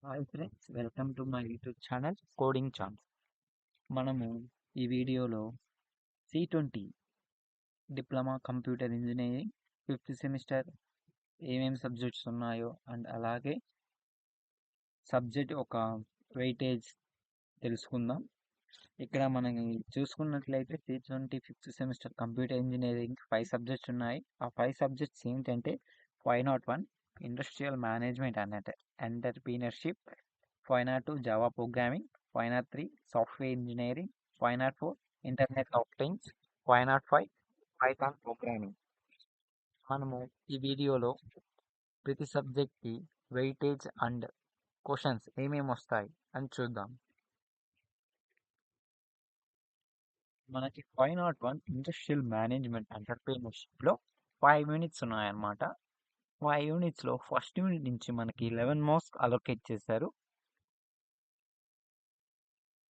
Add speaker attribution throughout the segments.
Speaker 1: Hi friends, welcome to my YouTube channel coding chance. మనము ఈ వీడియోలో C20 diploma computer engineering fifth semester ఏమేమి subjects ఉన్నాయో and అలాగే సబ్జెక్ట్ ఒక వెయిటేజ్ తెలుసుకుందాం. ఇక్కడ మనం చూసుకున్నట్లయితే C20 fifth semester computer engineering 5 subjects ఉన్నాయి. ఆ 5 సబ్జెక్ట్స్ ఏంటంటే 501 industrial management and entrepreneurship, 502 Java programming, 503 software engineering, 504 internet of things, 505 Python programming. మనము ఈ వీడియోలో ప్రతి సబ్జెక్ట్కి వెయిటేజ్ అండ్ క్వశ్చన్స్ ఏమేమి వస్తాయి అని చూద్దాం. మనకి 501 ఇండస్ట్రియల్ మేనేజ్మెంట్ ఎంటర్ప్రీనర్షిప్లో 5 యూనిట్స్ ఉన్నాయన్నమాట. 5 యూనిట్స్లో ఫస్ట్ యూనిట్ నుంచి మనకి 11 మార్క్స్ అలొకేట్ చేశారు.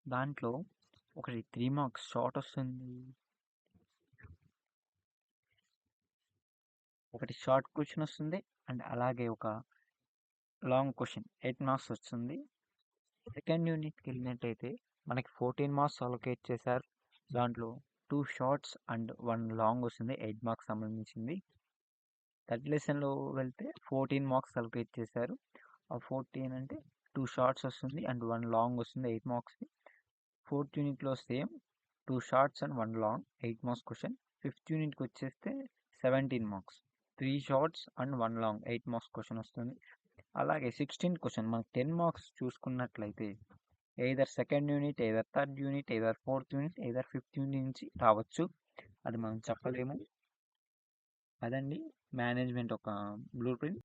Speaker 1: దాంట్లో ఒకటి 3 మార్క్స్ షార్ట్ వస్తుంది, ఒకటి షార్ట్ క్వశ్చన్ వస్తుంది అండ్ అలాగే ఒక లాంగ్ క్వశ్చన్ 8 మార్క్స్ వస్తుంది. సెకండ్ యూనిట్కి వెళ్ళినట్టయితే మనకి 14 మార్క్స్ అలొకేట్ చేశారు. దాంట్లో 2 షార్ట్స్ అండ్ 1 లాంగ్ వస్తుంది, 8 మార్క్స్ సంబంధించింది. థర్డ్ లెసన్లో వెళ్తే 14 మార్క్స్ అలొకేట్ చేశారు. ఆ 14 అంటే 2 షార్ట్స్ వస్తుంది అండ్ 1 లాంగ్ వస్తుంది, 8 మార్క్స్. ఫోర్త్ యూనిట్లో same 2 shorts and 1 long, 8 marks question. Fifth యూనిట్కి వచ్చేస్తే 17 marks, 3 shorts and 1 long, 8 marks question వస్తుంది. అలాగే 16 క్వశ్చన్ మనకి 10 మార్క్స్ చూసుకున్నట్లయితే either second unit, either third unit, either fourth unit, either fifth unit నుంచి రావచ్చు. అది మనం చెప్పలేము. అదండి మేనేజ్మెంట్ ఒక బ్లూ ప్రింట్.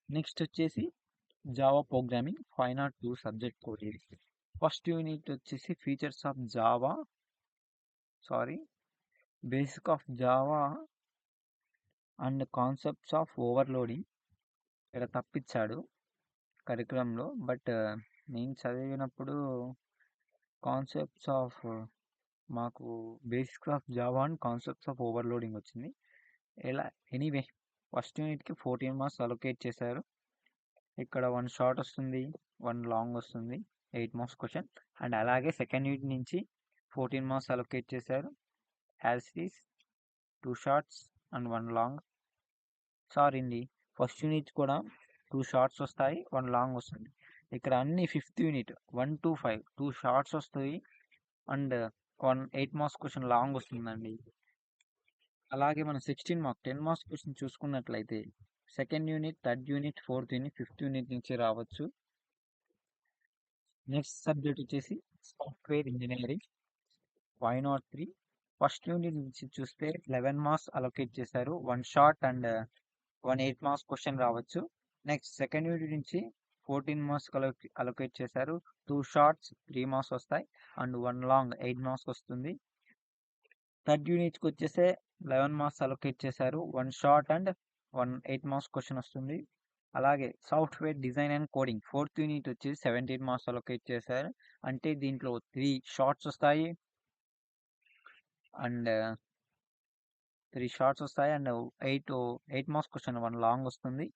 Speaker 1: నెక్స్ట్ వచ్చేసి జావా ప్రోగ్రామింగ్ 502 సబ్జెక్ట్ కోడ్. ఇది ఫస్ట్ యూనిట్ వచ్చేసి features of Java basic of Java and concepts of overloading. ఇక్కడ తప్పించాడు కరికులంలో, బట్ నేను చదివినప్పుడు కాన్సెప్ట్స్ ఆఫ్ మాకు basics of Java and concepts of overloading వచ్చింది. ఎనీవే ఫస్ట్ యూనిట్కి 14 marks allocate చేశారు. ఇక్కడ 1 షార్ట్ వస్తుంది, 1 లాంగ్ వస్తుంది, 8 మార్క్స్ క్వశ్చన్. అండ్ అలాగే సెకండ్ యూనిట్ నుంచి 14 మార్క్స్ అలొకేట్ చేశారు. As it is 2 shorts and 1 long. అండి, ఫస్ట్ యూనిట్ కూడా 2 షార్ట్స్ వస్తాయి, 1 లాంగ్ వస్తుంది. ఇక్కడ అన్ని ఫిఫ్త్ యూనిట్ 1 to 5 2 షార్ట్స్ వస్తాయి అండ్ 1 8 మార్క్స్ క్వశ్చన్ లాంగ్ వస్తుందండి. అలాగే మనం 16 మార్క్స్ 10 మార్క్స్ క్వశ్చన్ చూసుకున్నట్లయితే second unit, third unit, fourth unit, fifth unit నుంచి రావచ్చు. నెక్స్ట్ సబ్జెక్ట్ వచ్చేసి సాఫ్ట్వేర్ ఇంజనీరింగ్ 503. ఫస్ట్ యూనిట్ నుంచి చూస్తే 11 మార్క్స్ అలొకేట్ చేశారు. 1 షార్ట్ అండ్ 1 8 మార్క్స్ క్వశ్చన్ రావచ్చు. నెక్స్ట్ సెకండ్ యూనిట్ నుంచి 14 మార్క్స్ అలొకేట్ చేశారు. 2 షార్ట్స్ 3 మార్క్స్ వస్తాయి అండ్ 1 లాంగ్ 8 మార్క్స్ వస్తుంది. థర్డ్ యూనిట్కి వచ్చేస్తే 11 మార్క్స్ అలొకేట్ చేశారు. 1 షార్ట్ అండ్ 1 8 మార్క్స్ క్వశ్చన్ వస్తుంది. అలాగే software design and coding fourth unit వచ్చేసి 17 మార్క్స్ అలొకేట్ చేశారు. అంటే దీంట్లో 3 షార్ట్స్ వస్తాయి అండ్ 8 మార్క్స్ క్వశ్చన్ 1 లాంగ్ వస్తుంది.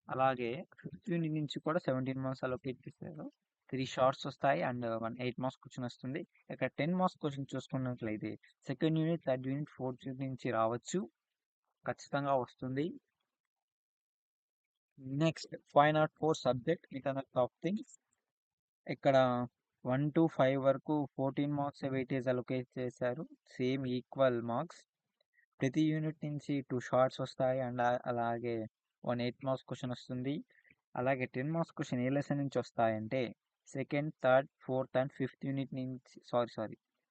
Speaker 1: అలాగే ఫిఫ్త్ యూనిట్ నుంచి కూడా 17 మార్క్స్ అలొకేట్ చేశారు. 3 షార్ట్స్ వస్తాయి అండ్ 1 8 మార్క్స్ క్వశ్చన్ వస్తుంది. ఇక్కడ 10 మార్క్స్ క్వశ్చన్ చూసుకున్నట్లయితే second unit, third unit, fourth unit నుంచి రావచ్చు, ఖచ్చితంగా వస్తుంది. Next 504 subject internet of things. ఇక్కడ 1 to 5 వరకు 14 మార్క్స్ వెయిటేజ్ అలొకేట్ చేశారు, సేమ్ ఈక్వల్ మార్క్స్. ప్రతి యూనిట్ నుంచి 2 షార్ట్స్ వస్తాయి అండ్ అలాగే 1 8 మార్క్స్ క్వశ్చన్ వస్తుంది. అలాగే 10 మార్క్స్ క్వశ్చన్ ఏ లెసన్ నుంచి వస్తాయంటే second, third, fourth and fifth unit నుంచి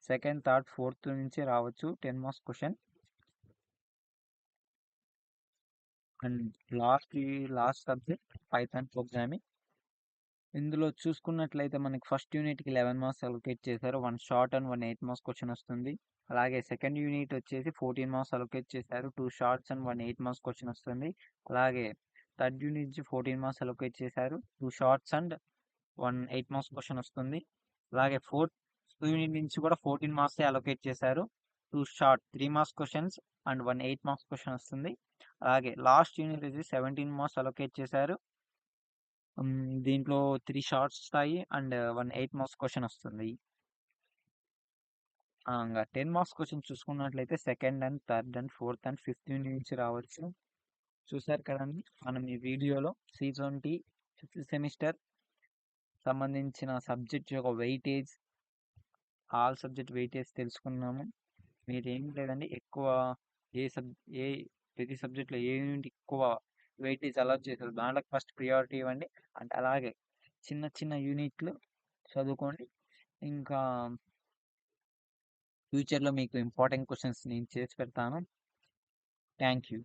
Speaker 1: సెకండ్, థర్డ్, ఫోర్త్ నుంచి రావచ్చు 10 marks question. And last subject Python programming. ఇందులో చూసుకున్నట్లయితే మనకి ఫస్ట్ యూనిట్కి 11 మార్క్స్ అలొకేట్ చేశారు. 1 షార్ట్ అండ్ 1 8 మార్క్స్ క్వశ్చన్ వస్తుంది. అలాగే సెకండ్ యూనిట్ వచ్చేసి 14 మార్క్స్ అలొకేట్ చేశారు. 2 షార్ట్స్ అండ్ 1 8 మార్క్స్ క్వశ్చన్ వస్తుంది. అలాగే థర్డ్ యూనిట్ నుంచి 14 మార్క్స్ అలొకేట్ చేశారు. 2 షార్ట్స్ అండ్ 1 8 మార్క్స్ క్వశ్చన్ వస్తుంది. అలాగే ఫోర్త్ యూనిట్ నుంచి కూడా 14 మార్క్స్ అలొకేట్ చేశారు. 2 short 3 marks questions and 1 8 marks question వస్తుంది. అలాగే లాస్ట్ యూనిట్ వచ్చి 17 మార్క్స్ అలొకేట్ చేశారు. దీంట్లో 3 షార్ట్స్ వస్తాయి అండ్ 1 8 మార్క్స్ క్వశ్చన్ వస్తుంది. ఇంకా 10 మార్క్స్ క్వశ్చన్ చూసుకున్నట్లయితే second and third and fourth and fifth unit నుంచి రావచ్చు. చూసారు కదండి మనం ఈ వీడియోలో C20 ఫిఫ్త్ సెమిస్టర్ సంబంధించిన సబ్జెక్ట్ యొక్క వెయిటేజ్, ఆల్ సబ్జెక్ట్ వెయిటేజ్ తెలుసుకున్నాము. మీరేం లేదండి ఎక్కువ ఏ సబ్ ఏ ప్రతి సబ్జెక్ట్లో ఏ యూనిట్ ఎక్కువ వెయిటేజ్ అలాట్ చేశారు దాంట్లోకి ఫస్ట్ ప్రియారిటీ ఇవ్వండి. అంటే అలాగే చిన్న చిన్న యూనిట్లు చదువుకోండి. ఇంకా ఫ్యూచర్లో మీకు ఇంపార్టెంట్ క్వశ్చన్స్ నేను చేసి పెడతాను. Thank you.